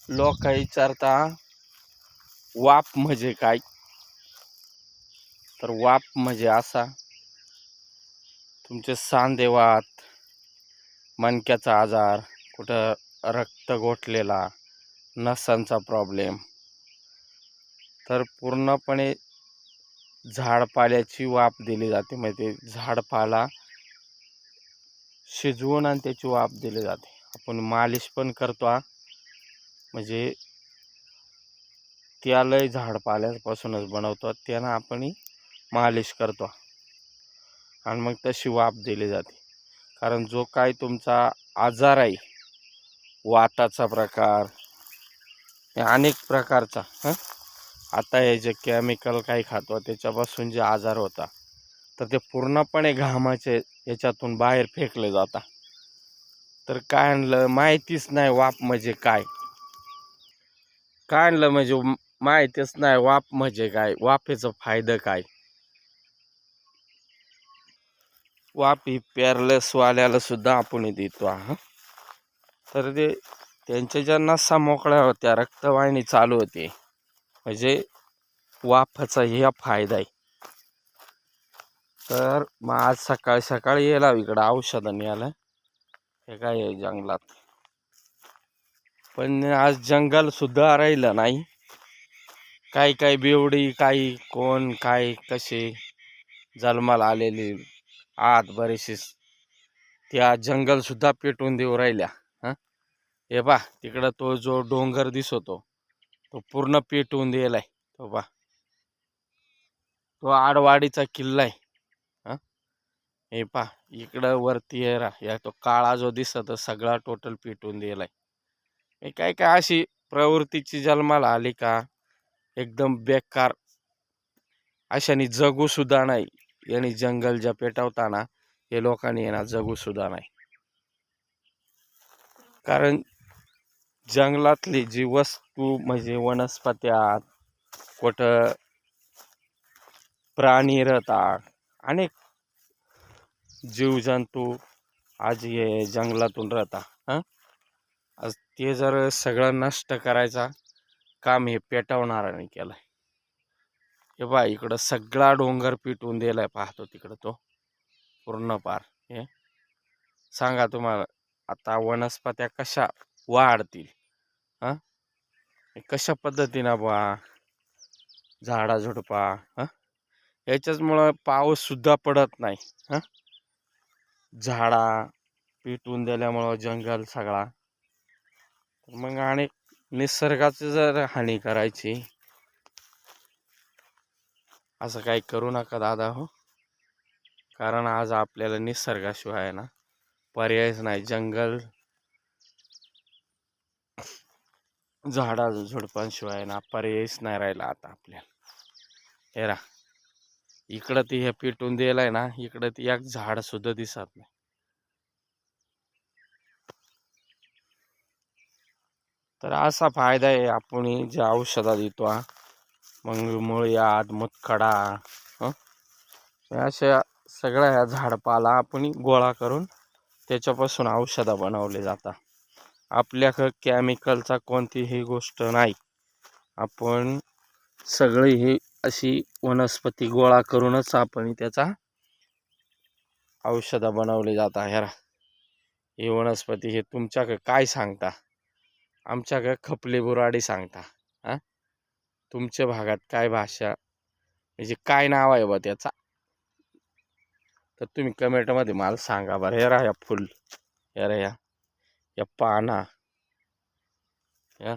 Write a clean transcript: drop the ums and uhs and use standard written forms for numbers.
लोक विचारता वाप म्हणजे काय? तर वाप म्हणजे असा, तुमचे सांधेवात, मणक्याचा आजार, कुठं रक्त गोठलेला, नसांचा प्रॉब्लेम, तर पूर्णपणे झाडपाल्याची वाफ दिली जाते. म्हणजे झाडपाला शिजवून आणि त्याची वाफ दिली जाते. आपण मालिश पण करतो, म्हणजे त्यालाही झाडपाल्यापासूनच बनवतो, त्यानं आपण मालिश करतो आणि मग तशी वाफ दिली जाते. कारण जो काय तुमचा आजार आहे, वाताचा प्रकार, अनेक प्रकारचा, आता हे जे केमिकल काही खातो त्याच्यापासून जे आजार होता, तर ते पूर्णपणे घामाचे याच्यातून बाहेर फेकले जातात. तर काय आणलं माहितीच नाही वाप म्हणजे काय. काय आणलं म्हणजे माहितीच नाही वाप म्हणजे काय, वाफेचं फायदा काय. वाफ ही पॅरलेसवाल्याला सुद्धा आपण देतो तर ते त्यांच्या ज्या नसा मोकळ्या होत्या, रक्तवाहिनी चालू होते, म्हणजे वाफाचा हा फायदा आहे. तर मग आज सकाळी सकाळी यायला इकडं औषधाने आलं, हे काय आहे जंगलात. पण आज जंगल सुद्धा राहिलं नाही. काही काही बेवडी, काही कोण काय कसे जन्माला आलेली आत बरेचसे, त्या जंगल सुद्धा पेटवून देऊ राहिल्या. हे बा तिकडं तो जो डोंगर दिसतो तो पूर्ण पेटवून दिलाय. तो बा तो आडवाडीचा किल्ला आहे. हे पा इकडं वरती या तो काळा जो दिसत सगळा टोटल पेटवून दिलाय. हे काय काय अशी प्रवृत्तीची जन्माला आली का एकदम बेकार, अशाने जगू सुद्धा नाही. यांनी जंगल ज्या पेटवताना हे लोकांनी येणार जगू सुद्धा नाही. कारण जंगलातली जी वस्तू म्हणजे वनस्पत्या, कुठं प्राणी राहतात, अनेक जीवजंतू आज हे जंगलातून राहतात. आज ते जर सगळं नष्ट करायचा काम हे पेटवणाऱ्याने केलंय. हे बा इकडं सगळा डोंगर पिटवून दिलाय, पाहतो तिकडं तो पूर्ण पार. हे सांगा तुम्हाला आता वनस्पत्या कशा वाढतील, कशा पद्धतीनं बा झाडा झुडपा, याच्याचमुळं पाऊस सुद्धा पडत नाही. झाडा पिटवून दिल्यामुळं जंगल सगळा, मग आणि निसर्गाची जर हानी करायची, असं काही करू नका दादा हो. कारण आज आपल्याला निसर्गाशिवाय ना पर्यायच नाही. जंगल झाडा झुडपांशिवाय ना पर्यायच नाही राहिला आता आपल्याला. हे रा इकडं ती हे पेटून दिलाय ना, इकडं ती एक झाड सुद्धा दिसत नाही. तर असा फायदा आहे आपण जे औषधा देतो, मग मुळ्यात मुतखडा, अशा सगळ्या ह्या झाडपाला आपण गोळा करून त्याच्यापासून औषधं बनवले जातात. आपल्याकडं केमिकलचा कोणतीही गोष्ट नाही. आपण सगळी ही अशी वनस्पती गोळा करूनच आपण त्याचा औषधं बनवले जातात. ह्या ही वनस्पती हे तुमच्याकडे काय सांगता, आमच्याकडे खपली बुराडी सांगता. तुमच्या भागात काय भाषा म्हणजे काय नाव आहे बा त्याचा, तर तुम्ही कमेंटमध्ये मला सांगा बरं. हे राहा फुल, हे रा या पाना, या